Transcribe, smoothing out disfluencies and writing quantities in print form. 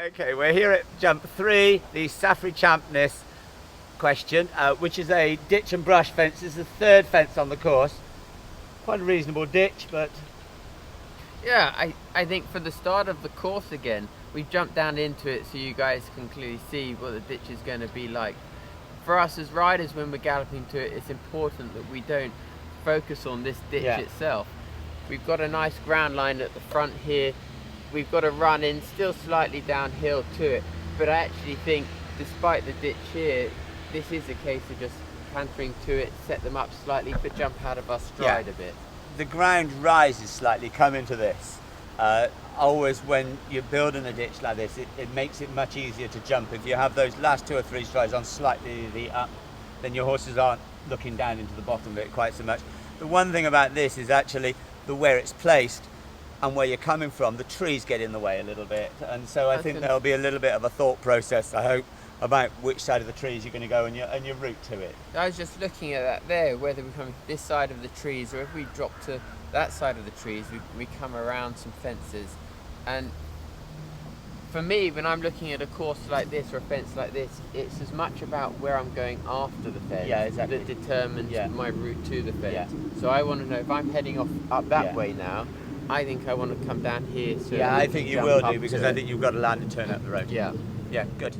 Okay, we're here at jump 3, the Safari Champness question, which is a ditch and brush fence. It's the third fence on the course. Quite a reasonable ditch, but... Yeah, I think for the start of the course again, we've jumped down into it so you guys can clearly see what the ditch is going to be like. For us as riders, when we're galloping to it, it's important that we don't focus on this ditch itself. We've got a nice ground line at the front here. We've got to run in still slightly downhill to it, but I actually think despite the ditch here, this is a case of just cantering to it, set them up slightly, but jump out of our stride a bit. The ground rises slightly, come into this. Always when you're building a ditch like this, it makes it much easier to jump. If you have those last 2 or 3 strides on slightly the up, then your horses aren't looking down into the bottom of it quite so much. The one thing about this is actually where it's placed and where you're coming from, the trees get in the way a little bit. And so I think there'll be a little bit of a thought process, I hope, about which side of the trees you're going to go and your route to it. I was just looking at that there, whether we come this side of the trees or if we drop to that side of the trees, we come around some fences. And for me, when I'm looking at a course like this or a fence like this, it's as much about where I'm going after the fence that determines my route to the fence. So I want to know if I'm heading up that way now, I think I want to come down here. So I think you will do, because I think you've got to land and turn up the road. Yeah. Yeah, good.